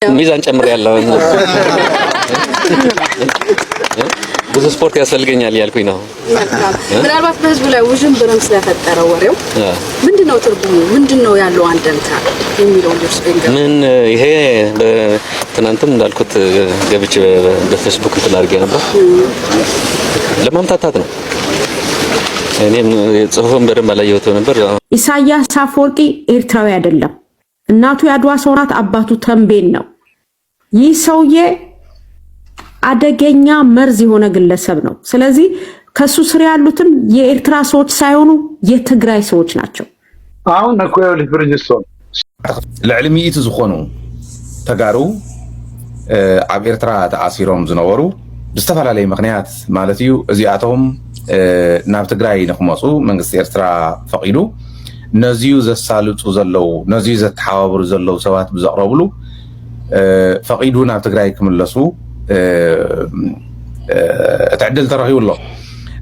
ሚዛን ጨምር ያለው ብዙ ስፖርት ያስፈልገኛል ያልኩኝ ነው። ምናልባት በህዝቡ ላይ ውዥንብርም ስለፈጠረ ወሬው ምንድነው ትርጉሙ ምንድነው ያለው አንደምታ የሚለው ምን ይሄ ትናንትም እንዳልኩት ገብቼ በፌስቡክ ተላርጌ ነበር ለማምታታት ነው። እኔም ጽሁፉን በደንብ አላየሁት ነበር። ኢሳያስ አፈወርቂ ኤርትራዊ አይደለም። እናቱ ያድዋ ሰው ናት፣ አባቱ ተንቤን ነው። ይህ ሰውዬ አደገኛ መርዝ የሆነ ግለሰብ ነው። ስለዚህ ከሱ ስር ያሉትን የኤርትራ ሰዎች ሳይሆኑ የትግራይ ሰዎች ናቸው። አሁን እኮ ይኸውልህ ብርጅስቶን ልዕሊ ሚኢት ዝኾኑ ተጋሩ ኣብ ኤርትራ ተኣሲሮም ዝነበሩ ብዝተፈላለየ ምክንያት ማለት እዩ እዚኣቶም ናብ ትግራይ ንክመፁ መንግስቲ ኤርትራ ፈቂዱ ነዚዩ ዘሳልጡ ዘለው ነዚዩ ዘተሓባብሩ ዘለው ሰባት ብዘቅረብሉ ፈቂዱ ናብ ትግራይ ክምለሱ እትዕድል ተረኺቡሎ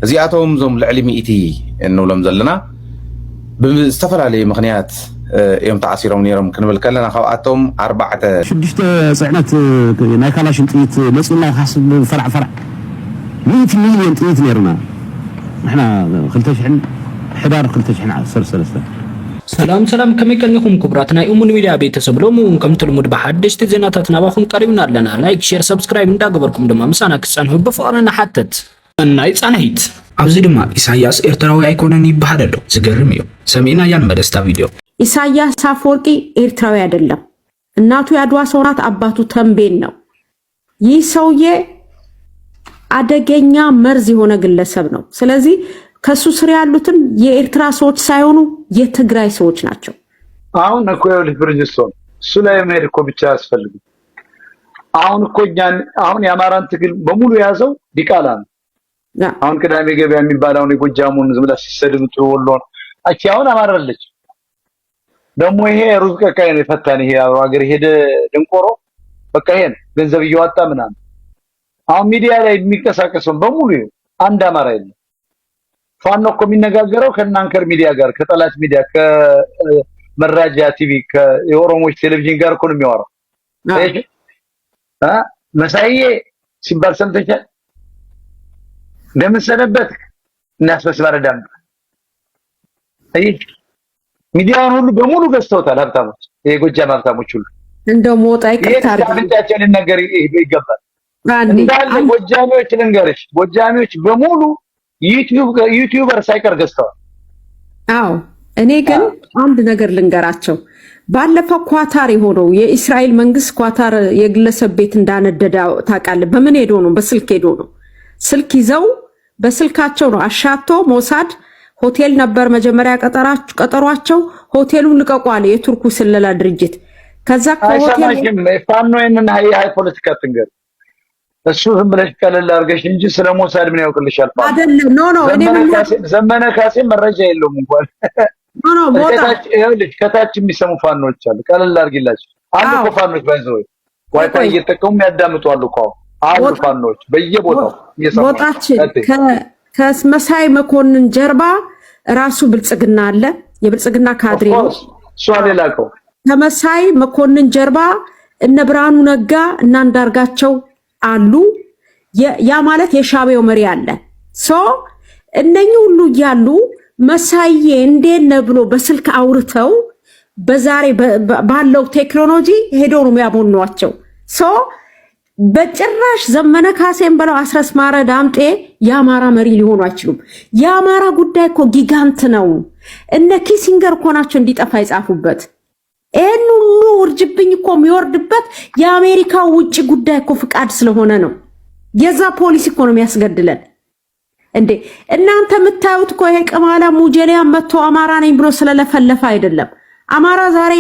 እዚኣቶም ዞም ልዕሊ ሚኢቲ እንብሎም ዘለና ብዝተፈላለየ ምክንያት እዮም ተኣሲሮም ነይሮም ክንብል ከለና ካብኣቶም 4 ፅዕነት ናይ ካላሽን ጥይት መፅና ይሓስብ ፈርዕ 100 ሚልዮን ጥይት ነይርና ንሕና 2000 ሕዳር 2013 ሰላም ከመይቀልኩም ክቡራት ናይ እሙን ሚዲያ ቤተሰብ ሎሙ ከምትልሙድ በሐደሽቲ ዜናታት ናባኹም ቀሪብና ኣለና ላይክ ሼር ሰብስክራይብ እንዳገበርኩም ድማ ምሳና ክጸንሑ በፍቅርና ሓተት እናይ ጻንሂት ኣብዚ ድማ ኢሳያስ ኤርትራዊ አይኮነን ይባሃል ኣሎ ዝገርም እዩ ሰሚና ያን መደስታ ቪዲዮ ኢሳያስ አፈወርቂ ኤርትራዊ አይደለም። እናቱ ያድዋ ሰው ናት፣ አባቱ ተንቤን ነው። ይህ ሰውዬ አደገኛ መርዝ የሆነ ግለሰብ ነው። ስለዚህ ከሱ ስር ያሉትን የኤርትራ ሰዎች ሳይሆኑ የትግራይ ሰዎች ናቸው። አሁን እኮ ይኸውልህ ብርጅስቶን እሱ ላይ መሄድ እኮ ብቻ አያስፈልግም። አሁን እኮ አሁን የአማራን ትግል በሙሉ የያዘው ዲቃላ ነው። አሁን ቅዳሜ ገበያ የሚባለው የጎጃሙን ዝም ብላ ሲሰድብ ወሎን አቺ አሁን አማራለች ደግሞ ይሄ ሩዝ ቀቃይ ነው የፈታን ይሄ ሀገር ሄደ ደንቆሮ በቃ ይሄን ገንዘብ እየዋጣ ምናምን አሁን ሚዲያ ላይ የሚንቀሳቀሰው በሙሉ አንድ አማራ የለም። ፋኖ እኮ የሚነጋገረው ከናንከር ሚዲያ ጋር ከጠላት ሚዲያ ከመራጃ ቲቪ ከኦሮሞች ቴሌቪዥን ጋር እኮ ነው የሚያወራው። መሳዬ ሲባል ሰምተሻል? እንደምሰነበት እናስበስባረ ዳም ሚዲያውን ሁሉ በሙሉ ገዝተውታል ሀብታሞች፣ የጎጃም ሀብታሞች ሁሉ እንደው ሞጣ ይከታር አፍንጫቸውን ነገር ይገባል። እንዳለ ጎጃሚዎች ልንገርሽ፣ ጎጃሚዎች በሙሉ ዩቲዩበር ሳይቀር ገዝተዋል። አዎ እኔ ግን አንድ ነገር ልንገራቸው። ባለፈው ኳታር የሆነው የእስራኤል መንግስት ኳታር የግለሰብ ቤት እንዳነደደ ታውቃለህ? በምን ሄዶ ነው? በስልክ ሄዶ ነው። ስልክ ይዘው በስልካቸው ነው አሻቶ ሞሳድ ሆቴል ነበር መጀመሪያ ቀጠሯቸው። ሆቴሉን ልቀቁ አለ የቱርኩ ስለላ ድርጅት። ከዛ ከሆቴል ፋኖ የነን ሃይ ፖለቲካ ትንገር እሱ ዝም ብለሽ ቀለል አድርገሽ እንጂ ስለ ሞሳድ ምን ያውቅልሻል? አይደለም ኖ እኔ ዘመነ ካሴ መረጃ የለውም እንኳን ኖ ሞታ ይኸውልሽ ከታች የሚሰሙ ፋኖች አሉ። ቀለል አድርጊላችሁ አንድ እኮ ፋኖች ባይዘው ዋይፋይ እየተጠቀሙ ያዳምጣሉ እኮ አሉ ፋኖች በየቦታው እየሰሙ ቦታችን ከመሳይ መኮንን ጀርባ ራሱ ብልጽግና አለ። የብልጽግና ካድሬ ነው እሱ አለላቀው። ከመሳይ መኮንን ጀርባ እነ ብርሃኑ ነጋ እና አንዳርጋቸው አሉ። ያ ማለት የሻዕቢያው መሪ አለ። እነኚህ ሁሉ ያሉ መሳዬ እንዴት ነው ብሎ በስልክ አውርተው በዛሬ ባለው ቴክኖሎጂ ሄዶ ነው የሚያቦኗቸው። በጭራሽ ዘመነ ካሴን በለው አስረስ ማረ ዳምጤ የአማራ መሪ ሊሆኑ አይችሉም። የአማራ ጉዳይ እኮ ጊጋንት ነው። እነ ኪሲንገር እኮ ናቸው እንዲጠፋ ይጻፉበት። ይህን ሁሉ ውርጅብኝ እኮ የሚወርድበት የአሜሪካ ውጭ ጉዳይ እኮ ፍቃድ ስለሆነ ነው። የዛ ፖሊሲ እኮ ነው የሚያስገድለን። እንዴ እናንተ የምታዩት እኮ ይሄ ቅማላ ሙጀሊያን መጥቶ አማራ ነኝ ብሎ ስለለፈለፈ አይደለም። አማራ ዛሬ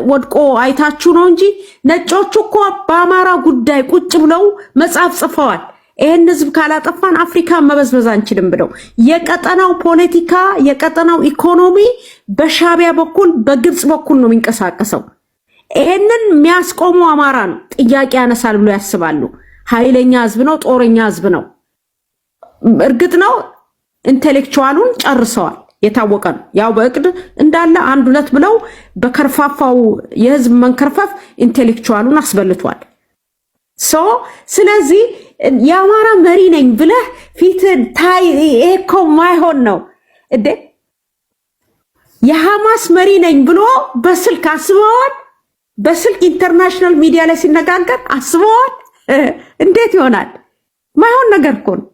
ወድቆ አይታችሁ ነው እንጂ ነጮቹ እኮ በአማራ ጉዳይ ቁጭ ብለው መጽሐፍ ጽፈዋል። ይሄን ህዝብ ካላጠፋን አፍሪካን መበዝበዝ አንችልም ብለው የቀጠናው ፖለቲካ የቀጠናው ኢኮኖሚ በሻዕቢያ በኩል በግብጽ በኩል ነው የሚንቀሳቀሰው። ይሄንን የሚያስቆሙ አማራ ነው ጥያቄ ያነሳል ብሎ ያስባሉ። ኃይለኛ ህዝብ ነው፣ ጦረኛ ህዝብ ነው። እርግጥ ነው ኢንተሌክቹዋሉን ጨርሰዋል። የታወቀ ነው። ያው በእቅድ እንዳለ አንድ ሁለት ብለው በከርፋፋው የህዝብ መንከርፈፍ ኢንቴሌክቹዋሉን አስበልቷል። ስለዚህ የአማራ መሪ ነኝ ብለህ ፊት ታይ እኮ ማይሆን ነው እንዴ? የሐማስ መሪ ነኝ ብሎ በስልክ አስበዋል። በስልክ ኢንተርናሽናል ሚዲያ ላይ ሲነጋገር አስበዋል። እንዴት ይሆናል? ማይሆን ነገር እኮ ነው።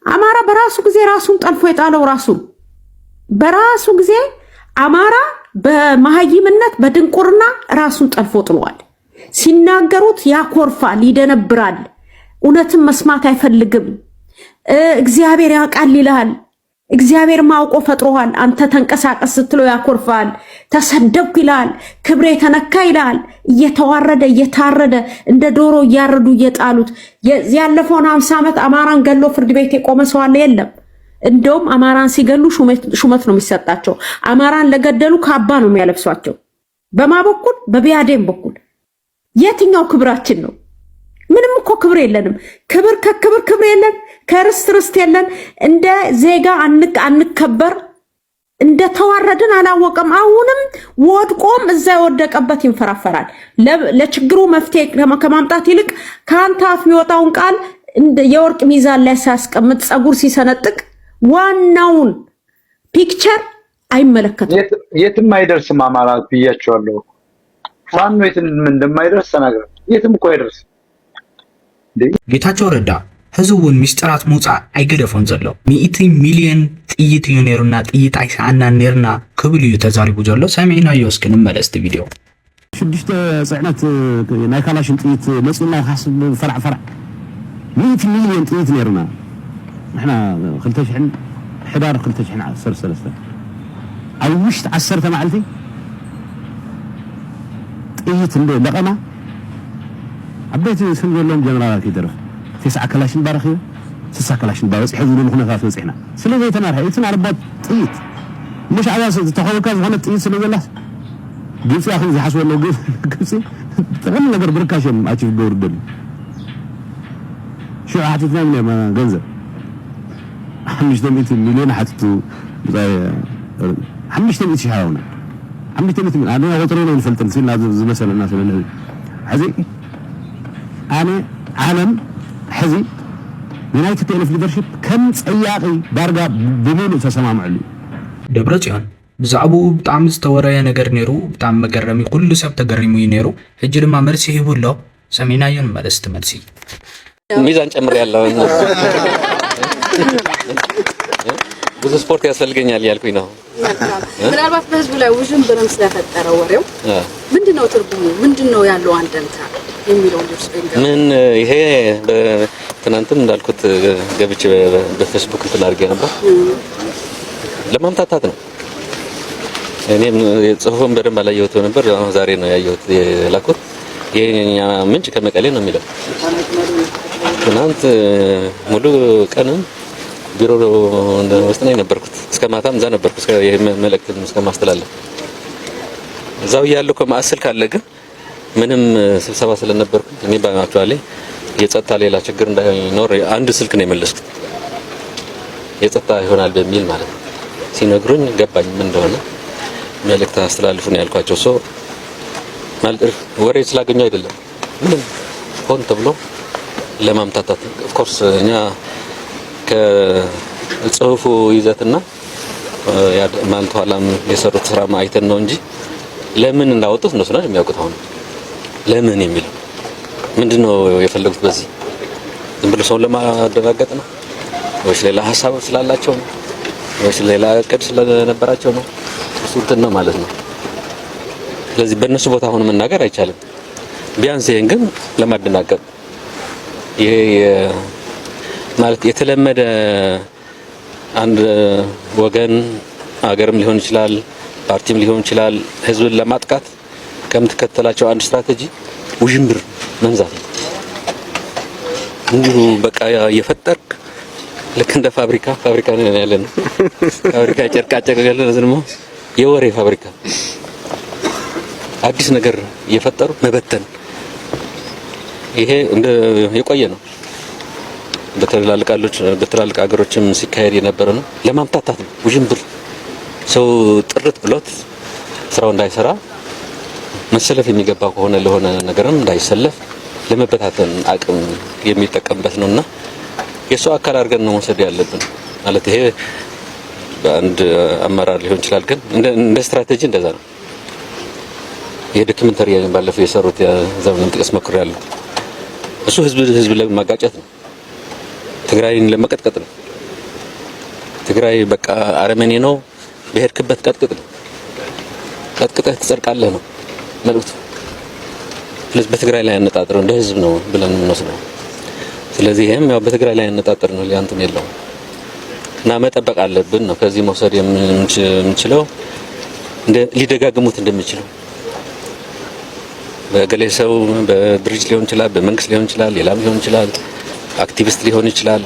አማራ በራሱ ጊዜ ራሱን ጠልፎ የጣለው ራሱን በራሱ ጊዜ አማራ በመሃይምነት በድንቁርና ራሱን ጠልፎ ጥሏል። ሲናገሩት ያኮርፋል፣ ይደነብራል፣ እውነትን መስማት አይፈልግም። እግዚአብሔር ያውቃል ይላል። እግዚአብሔር ማውቆ ፈጥሮሃል፣ አንተ ተንቀሳቀስ ስትለው ያኮርፋል። ተሰደብኩ ይላል፣ ክብሬ ተነካ ይላል። እየተዋረደ እየታረደ እንደ ዶሮ እያረዱ እየጣሉት ያለፈውን 50 ዓመት አማራን ገሎ ፍርድ ቤት የቆመ ሰው አለ? የለም። እንደውም አማራን ሲገሉ ሹመት ነው የሚሰጣቸው። አማራን ለገደሉ ካባ ነው የሚያለብሷቸው። በማ በኩል? በቢያዴን በኩል። የትኛው ክብራችን ነው? ምንም እኮ ክብር የለንም። ክብር የለን፣ ከርስት የለን። እንደ ዜጋ አንከበር፣ እንደ ተዋረድን አላወቀም። አሁንም ወድቆም እዛ የወደቀበት ይንፈራፈራል። ለችግሩ መፍትሄ ከማምጣት ይልቅ ከአንተ አፍ የሚወጣውን ቃል የወርቅ ሚዛን ላይ ሲያስቀምጥ ጸጉር ሲሰነጥቅ ዋናውን ፒክቸር አይመለከትም። የትም አይደርስም። አማራ ብያቸዋለሁ። ማን ነው የትም እንደማይደርስ ተናግረው። የትም እኮ አይደርስም። ጌታቸው ረዳ ህዝቡን ሚስጥራት መውፃእ አይገደፎን ዘሎ 100 ሚሊዮን ጥይት እዩ ነይሩና ጥይት አይሰዓናን ነርና ክብል እዩ ተዛሪቡ ዘሎ። ሰሚዕናዮ እስኪ እንመለስቲ ቪድዮ። 6 ጽዕነት ናይ ካላሽን ጥይት መፅና ይሓስብ ፈርዕ 100 ሚሊዮን ጥይት ነርና ንሕና 2000 ሕዳር 2013 ኣብ ውሽጢ 10 መዓልቲ ጥይት እንደ ለቐማ عبيت سنقول لهم جنرال كيدرف 9 كلاشين بارخيو 6 كلاشين بارخ يحزوا لهم خنافات وصحنا سلو يتنار يتنا ربط طيت مش عواز تخوك هنا طيت سلو الله قلت يا اخي زي حسوا لو قلت تغنى نقر بركاشم اشوف دور دل شو حطيتنا من ما جنزه 500 مليون حطيتو 500 شي حاولنا 500 مليون انا غطرنا نفلتل سينا زي مثلا الناس اللي حزي أنا عالم حزي يونايتد تلف ليدرشيب كم صياقي دارغا بمولو تسمع معلي دبرتيان بزعبو بطعم ዝተወረየ ነገር ነይሩ በጣም መገረሚ ኩሉ ሰብ ተገሪሙ ይነሩ ሕጂ ድማ መልሲ ይብሎ ሰሚናዮን መልስት መልሲ ሚዛን ጨምር ያለው ብዙ ስፖርት ያስፈልገኛል ያልኩኝ ነው። ምናልባት በህዝቡ ላይ ውዥንብርም ስለፈጠረው ወሬው ምንድነው ትርጉሙ? ምንድነው ያለው አንደምታ የሚለው ምን ይሄ ትናንትም እንዳልኩት ገብቼ በፌስቡክ እንትን አድርጌ ነበር። ለማምታታት ነው። እኔም ጽሁፉን በደንብ አላየሁት ነበር። ዛሬ ነው ያየሁት የላኩት። የኛ ምንጭ ከመቀሌ ነው የሚለው። ትናንት ሙሉ ቀንም ቢሮ ውስጥ ነው የነበርኩት። እስከ ማታም እዛ ነበርኩ። እስከ መልእክት እስከማስተላለፍ እዛው ያለው ከማስል ካለ ግን ምንም ስብሰባ ስለነበርኩ እኔ ባማቹአሊ የጸጥታ ሌላ ችግር እንዳይኖር አንድ ስልክ ነው የመለስኩት። የጸጥታ ይሆናል በሚል ማለት ነው። ሲነግሩኝ ገባኝ ምን እንደሆነ መልእክት አስተላልፉ ነው ያልኳቸው። ማለት ወሬ ስላገኙ አይደለም፣ ምንም ሆን ተብሎ ለማምታታት ኦፍ ኮርስ እኛ ከጽሁፉ ይዘትና ማለት ኋላም የሰሩት ስራ አይተን ነው እንጂ ለምን እንዳወጡት ነው ስለሆነ የሚያውቁት። አሁን ለምን የሚለው ምንድነው የፈለጉት? በዚህ ዝም ብሎ ሰው ለማደናገጥ ነው ወይስ ሌላ ሐሳብ ስላላቸው ነው ወይስ ሌላ እቅድ ስለነበራቸው ነው? እሱ እንትን ነው ማለት ነው። ስለዚህ በእነሱ ቦታ ሆኖ መናገር አይቻልም። ቢያንስ ይሄን ግን ለማደናገጥ ይሄ ማለት የተለመደ አንድ ወገን አገርም ሊሆን ይችላል ፓርቲም ሊሆን ይችላል ህዝብን ለማጥቃት ከምትከተላቸው አንድ ስትራቴጂ ውዥንብር መንዛት ነው። እንዲሁ በቃ እየፈጠርክ ልክ እንደ ፋብሪካ ነው ያለን። ፋብሪካ ጨርቃ ጨርቃለን ደግሞ የወሬ ፋብሪካ አዲስ ነገር እየፈጠሩ መበተን ይሄ እንደ የቆየ ነው። በትላልቅ ሀገሮችም ሲካሄድ የነበረ ነው። ለማምታታት ነው ውዥንብር ሰው ጥርት ብሎት ስራው እንዳይሰራ መሰለፍ የሚገባ ከሆነ ለሆነ ነገርም እንዳይሰለፍ ለመበታተን አቅም የሚጠቀምበት ነውና የሱ አካል አድርገን ነው መውሰድ ያለብን ማለት ይሄ በአንድ አመራር ሊሆን ይችላል ግን እንደ ስትራቴጂ እንደዛ ነው። የዶክመንተሪ ባለፈው የሰሩት የዘመን ጥቅስ መክር ያለው እሱ ህዝብ ለማጋጨት ነው። ትግራይን ለመቀጥቀጥ ነው። ትግራይ በቃ አረመኔ ነው በሄድክበት ቀጥቅጥ ነው። ቀጥቅጠህ ትጸድቃለህ ነው መልእክቱ። ስለዚህ በትግራይ ላይ ያነጣጠረው እንደ ህዝብ ነው ብለን እንወስደው። ስለዚህ ይሄም ያው በትግራይ ላይ ያነጣጠረ ነው ሊያንተም የለው እና መጠበቅ አለብን ነው። ከዚህ መውሰድ የምንችለው ሊደጋግሙት እንደሚችለው በገሌ ሰው በድርጅት ሊሆን ይችላል፣ በመንግስት ሊሆን ይችላል፣ ሌላም ሊሆን ይችላል፣ አክቲቪስት ሊሆን ይችላል፣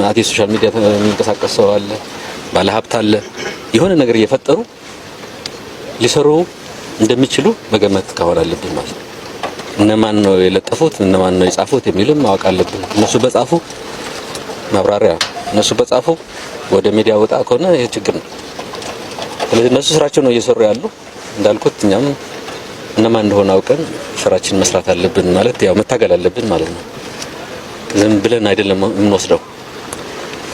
ማቲ ሶሻል ሚዲያ የሚንቀሳቀስ ሰው አለ፣ ባለሀብት አለ። የሆነ ነገር እየፈጠሩ ሊሰሩ እንደሚችሉ መገመት ካወራ አለብን ማለት ነው። እነማን ነው የለጠፉት እነማን ነው የጻፉት የሚልም ማወቅ አለብን። እነሱ በጻፉ ማብራሪያ እነሱ በጻፉ ወደ ሚዲያ ወጣ ከሆነ ይሄ ችግር ነው። ስለዚህ እነሱ ስራቸው ነው እየሰሩ ያሉ እንዳልኩት እኛም እነማን እንደሆነ አውቀን ስራችን መስራት አለብን ማለት ያው መታገል አለብን ማለት ነው። ዝም ብለን አይደለም የምንወስደው።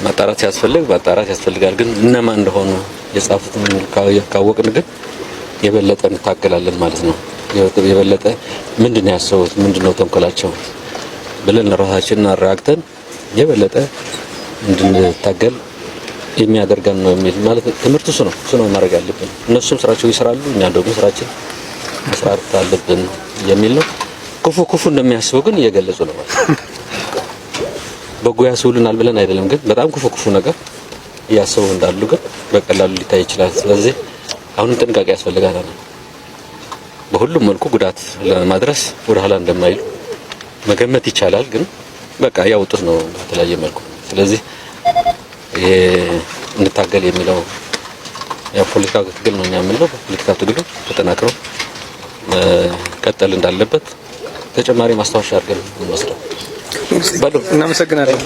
ማጣራት ያስፈልጋል ግን እነማን እንደሆኑ የጻፉትን ካወቅን ግን የበለጠ እንታገላለን ማለት ነው። የበለጠ ምንድነው ያሰቡት ምንድነው ተንኮላቸው ብለን ራሳችንን አረጋግተን የበለጠ እንድንታገል የሚያደርገን ነው የሚል ማለት ትምህርቱ እሱ ነው ማድረግ ያለብን። እነሱም ስራቸው ይሰራሉ፣ እኛ ደግሞ ስራችን መስራት አለብን የሚል ነው። ክፉ እንደሚያስቡ ግን እየገለጹ ነው ማለት ነው። በጎ ያስቡልናል ብለን አይደለም ግን በጣም ክፉ ነገር እያሰቡ እንዳሉ ግን በቀላሉ ሊታይ ይችላል። ስለዚህ አሁንም ጥንቃቄ ያስፈልጋል። በሁሉም መልኩ ጉዳት ለማድረስ ወደ ኋላ እንደማይሉ መገመት ይቻላል። ግን በቃ ያውጡት ነው በተለያየ መልኩ። ስለዚህ ይሄ እንታገል የሚለው የፖለቲካ ትግል ነው የሚለው ፖለቲካ ትግሉ ተጠናክሮ ቀጠል እንዳለበት ተጨማሪ ማስታወሻ አድርገን እንወስደው። እናመሰግናለን።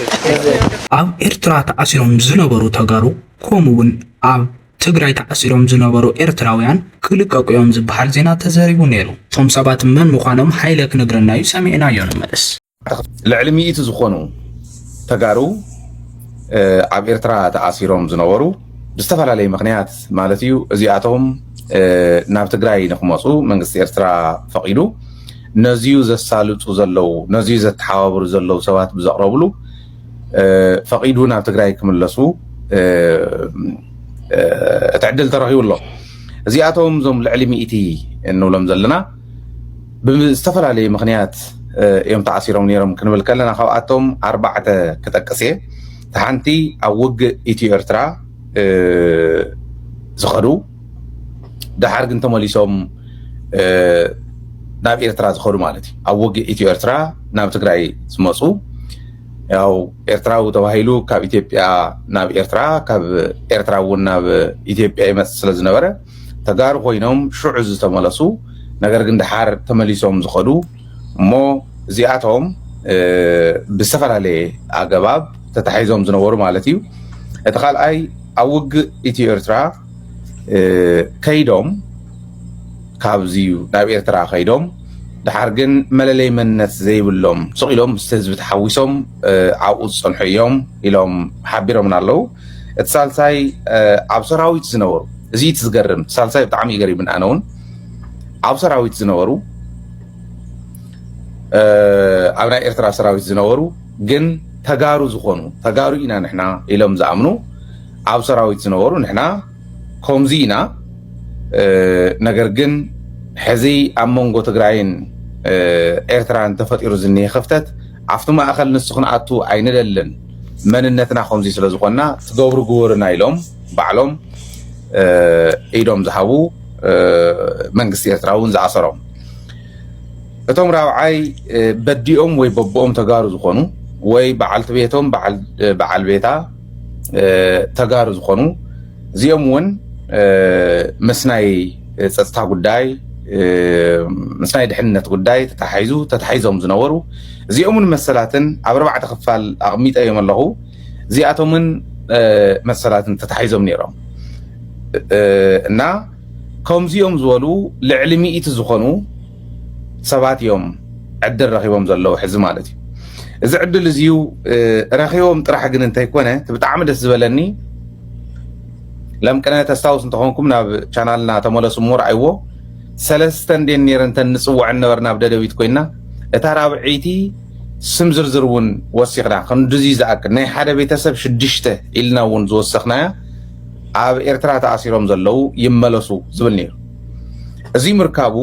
ኣብ ኤርትራ ተኣሲሮም ዝነበሩ ተጋሩ ከምኡውን ኣብ ትግራይ ተኣሲሮም ዝነበሩ ኤርትራውያን ክልቀቁ እዮም ዝበሃል ዜና ተዘሪቡ ነይሩ። እቶም ሰባት መን ምዃኖም ሓይለ ክነግረና እዩ ሰሚዕናዮ ንመለስ። ልዕሊ 100 ዝኾኑ ተጋሩ ኣብ ኤርትራ ተኣሲሮም ዝነበሩ ብዝተፈላለየ ምክንያት ማለት እዩ እዚኣቶም ናብ ትግራይ ንክመፁ መንግስቲ ኤርትራ ፈቂዱ ነዚዩ ዘሳልጡ ዘለው ነዚዩ ዘተሓባብሩ ዘለው ሰባት ብዘቕረብሉ ፈቂዱ ናብ ትግራይ ክምለሱ እቲ ዕድል ተረኺቡሎ። እዚኣቶም ዞም ልዕሊ 100 እንብሎም ዘለና ብዝተፈላለየ ምክንያት እዮም ተኣሲሮም ነይሮም ክንብል ከለና ካብኣቶም 4 ክጠቅስ እየ። እቲ ሓንቲ ኣብ ውግእ ኢትዮ ኤርትራ ዝኸዱ ድሓር ግን ተመሊሶም ናብ ኤርትራ ዝኸዱ ማለት እዩ። ኣብ ውግእ ኢትዮ ኤርትራ ናብ ትግራይ ዝመፁ ያው ኤርትራዊ ተባሂሉ ካብ ኢትዮጵያ ናብ ኤርትራ ካብ ኤርትራ እውን ናብ ኢትዮጵያ ይመጽ ስለ ዝነበረ ተጋሩ ኮይኖም ሽዑ ዝተመለሱ ነገር ግን ድሓር ተመሊሶም ዝኸዱ እሞ እዚኣቶም ብዝተፈላለየ ኣገባብ ተታሒዞም ዝነበሩ ማለት እዩ። እቲ ካልኣይ ኣብ ውግእ ኢትዮ ኤርትራ ከይዶም ካብዚ ናብ ኤርትራ ከይዶም ድሓር ግን መለለይ መንነት ዘይብሎም ስቕ ኢሎም ምስቲ ህዝቢ ተሓዊሶም ኣብኡ ዝፀንሑ እዮም ኢሎም ሓቢሮምና ኣለዉ። እቲ ሳልሳይ ኣብ ሰራዊት ዝነበሩ እዚ እቲ ዝገርም ሳልሳይ ብጣዕሚ ገሪምን ኣነ እውን ኣብ ሰራዊት ዝነበሩ ኣብ ናይ ኤርትራ ሰራዊት ዝነበሩ ግን ተጋሩ ዝኾኑ ተጋሩ ኢና ንሕና ኢሎም ዝኣምኑ ኣብ ሰራዊት ዝነበሩ ንሕና ከምዚ ኢና ነገር ግን ሕዚ ኣብ መንጎ ትግራይን ኤርትራን ተፈጢሩ ዝኒሄ ክፍተት ኣብቲ ማእኸል ንሱ ክንኣቱ ኣይንደልን መንነትና ከምዚ ስለ ዝኾንና ትገብሩ ግበሩና ኢሎም ባዕሎም ኢዶም ዝሃቡ መንግስቲ ኤርትራ እውን ዝኣሰሮም። እቶም ራብዓይ በዲኦም ወይ በቦኦም ተጋሩ ዝኾኑ ወይ በዓልቲ ቤቶም በዓል ቤታ ተጋሩ ዝኾኑ እዚኦም እውን ምስ ናይ ፀጥታ ጉዳይ ምስ ናይ ድሕንነት ጉዳይ ተታሒዞም ዝነበሩ እዚኦምን መሰላትን ኣብ 4 ክፋል ኣቕሚጠዮም ኣለኹ። እዚኣቶምን መሰላትን ተታሒዞም ነይሮም። እና ከምዚኦም ዝበሉ ልዕሊ 100 ዝኾኑ ሰባት እዮም ዕድል ረኺቦም ዘለዉ ሕዚ ማለት እዩ እዚ ዕድል እዚዩ ረኺቦም ጥራሕ ግን እንተይኮነ ብጣዕሚ ደስ ዝበለኒ ለምቀነ ተስታውስ እንተኾንኩም ናብ ቻናልና ተመለሱ ሞርአይዎ ሰለስተ እንዴት ነይረን ተንፅዋዕ ነበርና ብደደቢት ኮይና እታ ራብዒቲ ስም ዝርዝር እውን ወሲኽና ክንድዚ ዝኣክል ናይ ሓደ ቤተሰብ 6 ኢልና እውን ዝወሰኽናያ ኣብ ኤርትራ ተኣሲሮም ዘለዉ ይመለሱ ዝብል ነይሩ እዚ ምርካቡ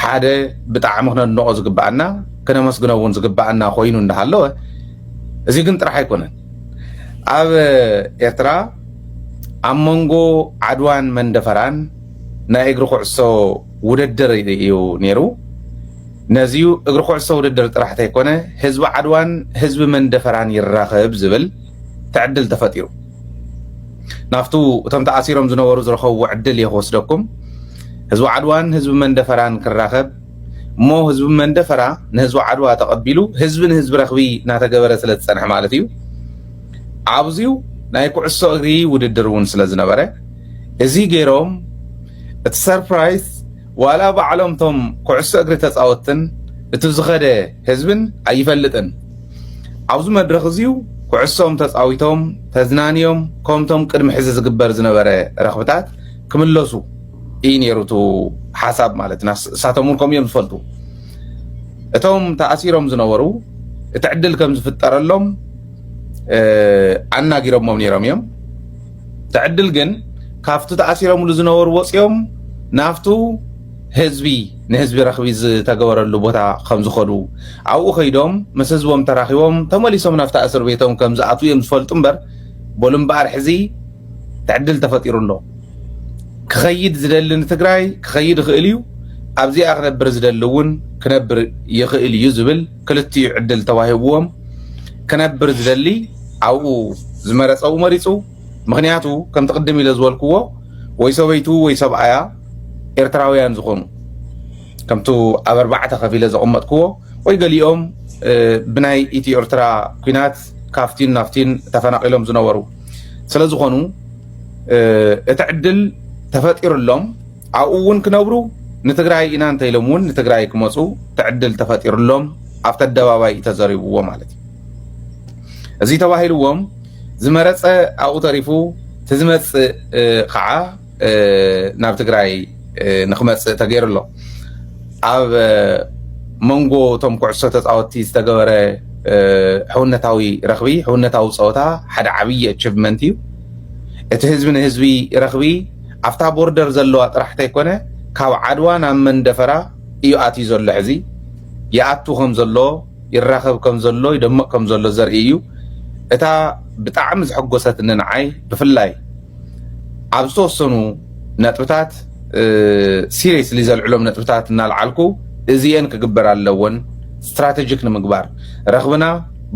ሓደ ብጣዕሚ ክነድንቆ ዝግባአና ክነመስግኖ እውን ዝግባአና ኮይኑ እንዳሃለወ እዚ ግን ጥራሕ ኣይኮነን ኣብ ኤርትራ ኣብ መንጎ ዓድዋን መንደፈራን ናይ እግሪ ኩዕሶ ውድድር እዩ ነይሩ ነዚዩ እግሪ ኩዕሶ ውድድር ጥራሕ ተይኮነ ህዝቢ ዓድዋን ህዝቢ መንደፈራን ይራኸብ ዝብል ተዕድል ተፈጢሩ ናፍቱ እቶም ተኣሲሮም ዝነበሩ ዝረኸብዎ ዕድል ይወስደኩም ህዝቢ ዓድዋን ህዝቢ መንደፈራን ክራኸብ እሞ ህዝቢ መንደፈራ ንህዝቢ ዓድዋ ተቐቢሉ ህዝቢ ንህዝቢ ረኽቢ እናተገበረ ስለ ዝፀንሐ ማለት እዩ ኣብዚዩ ናይ ኩዕሶ እግሪ ውድድር እውን ስለ ዝነበረ እዚ ገይሮም እቲ ሰርፕራይዝ ዋላ ባዕሎም ቶም ኩዕሶ እግሪ ተፃወትን እቲ ዝኸደ ህዝብን ኣይፈልጥን ኣብዚ መድረኽ እዚዩ ኩዕሶም ተፃዊቶም ተዝናንዮም ከምቶም ቅድሚ ሕዚ ዝግበር ዝነበረ ረኽብታት ክምለሱ እዩ ነይሩቱ ሓሳብ ማለት ንሳቶም እውን ከምኡ እዮም ዝፈልጡ እቶም ተኣሲሮም ዝነበሩ እቲ ዕድል ከም ዝፍጠረሎም ኣናጊሮሞም ነይሮም እዮም እቲ ዕድል ግን ካብቲ ተኣሲሮምሉ ዝነበሩ ወፂኦም ናፍቱ ህዝቢ ንህዝቢ ረኽቢ ዝተገበረሉ ቦታ ከም ዝኸዱ ኣብኡ ከይዶም ምስ ህዝቦም ተራኺቦም ተመሊሶም ናፍቲ እስር ቤቶም ከም ዝኣትዉ እዮም ዝፈልጡ እምበር በሉ እምበኣር ሕዚ ትዕድል ተፈጢሩሎ ክኸይድ ዝደሊ ንትግራይ ክኸይድ ይኽእል እዩ ኣብዚኣ ክነብር ዝደሊ እውን ክነብር ይኽእል እዩ ዝብል ክልቲኡ ዕድል ተዋሂብዎም ክነብር ዝደሊ ኣብኡ ዝመረፀው መሪፁ ምክንያቱ ከም ተቅድም ኢለ ዝበልክዎ ወይ ሰበይቱ ወይ ሰብኣያ ኤርትራውያን ዝኾኑ ከምቱ ኣብ 4 ከፊለ ዘቐመጥክዎ ወይ ገሊኦም ብናይ ኢትዮ ኤርትራ ኩናት ካፍቲን ናፍቲን ተፈናቂሎም ዝነበሩ ስለ ዝኾኑ እቲ ዕድል ተፈጢሩሎም ኣብኡ እውን ክነብሩ ንትግራይ ኢና እንተኢሎም እውን ንትግራይ ክመፁ ትዕድል ተፈጢሩሎም ኣብቲ ኣደባባይ ተዘሪብዎ ማለት እዩ እዚ ተባሂልዎም ዝመረፀ ኣብኡ ተሪፉ ትዝመፅእ ከዓ ናብ ትግራይ ንክመፅእ ተገይሩሎ ኣብ መንጎ ቶም ኩዕሶ ተፃወቲ ዝተገበረ ሕውነታዊ ረኽቢ ሕውነታዊ ፀወታ ሓደ ዓብይ ኣቺቭመንት እዩ እቲ ህዝቢ ንህዝቢ ረኽቢ ኣብታ ቦርደር ዘለዋ ጥራሕተ ይኮነ ካብ ዓድዋ ናብ መንደፈራ እዩ ኣትዩ ዘሎ ሕዚ ይኣቱ ከም ዘሎ ይራኸብ ከም ዘሎ ይደምቕ ከም ዘሎ ዘርኢ እዩ እታ ብጣዕሚ ዝሕጎሰትኒ ንዓይ ብፍላይ ኣብ ዝተወሰኑ ነጥብታት ሲሪየስሊ ዘልዕሎም ነጥብታት እናልዓልኩ እዚአን ክግበር ኣለዎን ስትራቴጂክ ንምግባር ረኽብና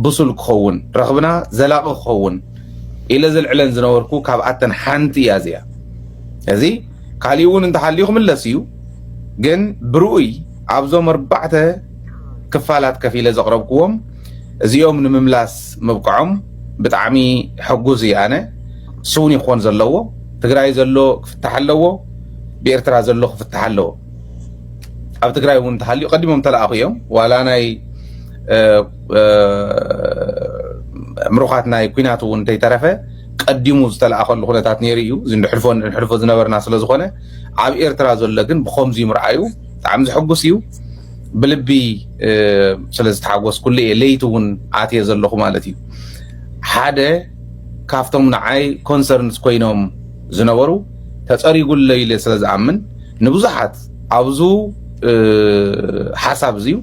ብሱል ክኸውን ረኽብና ዘላቒ ክኸውን ኢለ ዘልዕለን ዝነበርኩ ካብኣተን ሓንቲ እያ እዚኣ እዚ ካሊእ እውን እንተሓልዩ ክምለስ እዩ ግን ብርኡይ ኣብዞም 4 ክፋላት ከፊለ ዘቕረብክዎም እዚኦም ንምምላስ ምብቅዖም ብጣዕሚ ሕጉዝ እየ ኣነ ስውን ይኾን ዘለዎ ትግራይ ዘሎ ክፍታሕ ኣለዎ ብኤርትራ ዘሎ ክፍታሕ ኣለዎ ኣብ ትግራይ እውን እንተሃልዩ ቀዲሞም ተለኣኹ እዮም ዋላ ናይ ምሩኻት ናይ ኩናት እውን እንተይተረፈ ቀዲሙ ዝተለኣኸሉ ኩነታት ነይሩ እዩ እዚ ንሕልፎ ዝነበርና ስለ ዝኾነ ኣብ ኤርትራ ዘሎ ግን ብኸምዚ ምርኣዩ ብጣዕሚ ዝሕጉስ እዩ ብልቢ ስለ ዝተሓጎስ ኩሉ እየ ለይቲ እውን ኣትየ ዘለኹ ማለት እዩ ሓደ ካብቶም ንዓይ ኮንሰርንስ ኮይኖም ዝነበሩ ተፀሪጉሎ ኢለ ስለ ዝኣምን ንብዙሓት ኣብዙ ሓሳብ እዚዩ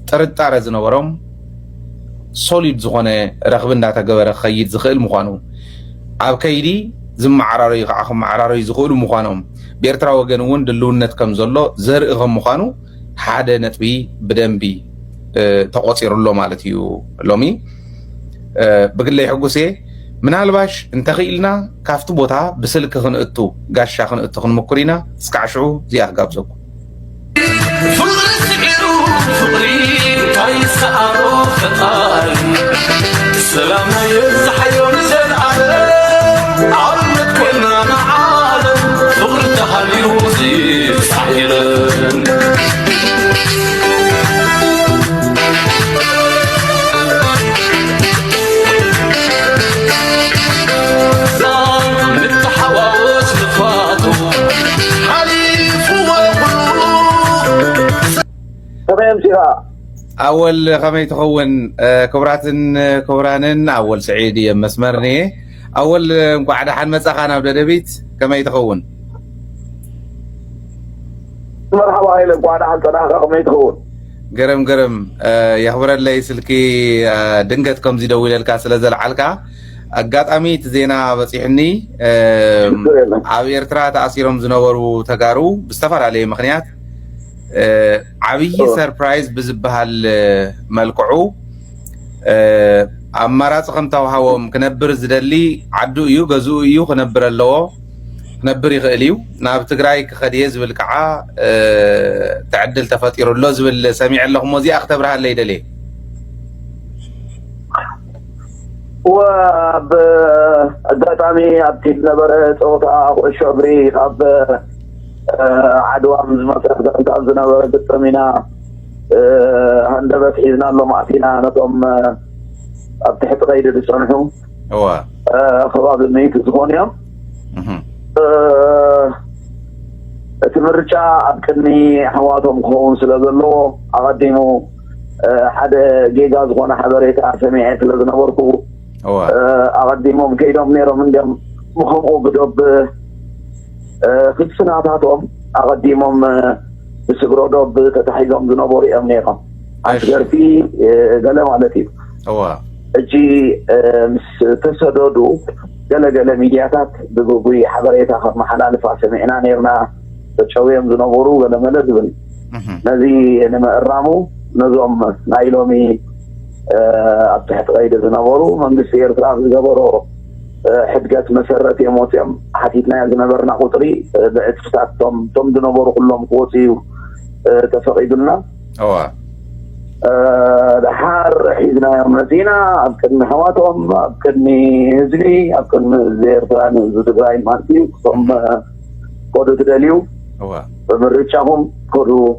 ጥርጣረ ዝነበሮም ሶሊድ ዝኾነ ረኽቢ እንዳተገበረ ክኸይድ ዝኽእል ምዃኑ ኣብ ከይዲ ዝመዓራረዩ ከዓ ክመዓራረዩ ዝኽእሉ ምዃኖም ብኤርትራ ወገን እውን ድልውነት ከም ዘሎ ዘርኢ ከም ምዃኑ ሓደ ነጥቢ ብደንቢ ተቆፂሩሎ ማለት እዩ ሎሚ ብግለይ ሕጉስ እየ ምናልባሽ እንተኽኢልና ካብቲ ቦታ ብስልኪ ክንእቱ ጋሻ ክንእቱ ክንምኩር ኢና እስካዕ ሽዑ እዚኣ ክጋብዘኩም سلام يزحيون زلعة عرض كنا مسيرا أول خميت خون كبراتن أول سعيدي مسمرني أول مقعد حد مسخنا بدأ بيت كما يتخون مرحبا هاي مقعد حد كما يتخون قرم يخبر لي سلكي دنقت كم زيدو ويل الكاس لزل علكا أقاطعمي تزينا بصيحني عبي إرترا تأثيرهم زنورو تقارو بستفر عليه مخنيات عبي سربرايز بزبها الملكعو أمارات خمتاو هاوم كنبر زدلي عدو إيو غزو إيو خنبر اللو خنبر يغليو ناب تقراي كخديز بالكعا تعدل تفاتير اللوز بالسميع اللهم وزي أختبرها اللي دلي وبأدرتامي أبتيت نبرت أوتا وشعبري أب عدوى مزمسر كان زنبرت التمينا هندبت حيزنا الله معتنا نظم أبتحت غير لسانهم خباب الميت زغونيا تمرجع أبكني حواتهم خون سلازلو أقدموا حدا جيجا زغونا حبريتا سميعي سلازنبرتو أقدمهم كيدهم نيرو من دم مخمقوا بدوب في سناتاتهم أقدمهم بسقرو دوب تتحيزهم زنبوري أمنيقا عشقر في قلم عدتي اجي مس تسددو قال ميدياتات بقوي حبريتا خد محلالفا سمعنا نيرنا تشويهم زنبورو قال ملذبن نذي نما الرامو نظم نايلومي أبتحت غير زنبورو من بسير تراف زبورو حدقات مسرت يموتيم حتيتنا يزنبرنا قطري بعد فتات توم زنبورو كلهم قوتي تفقيدنا دحار حيزنا يوم نسينا أبكن حواتهم أبكن هزلي أبكن زير فران زدقائي مانتي ثم قدو تداليو بمريتشاهم قدو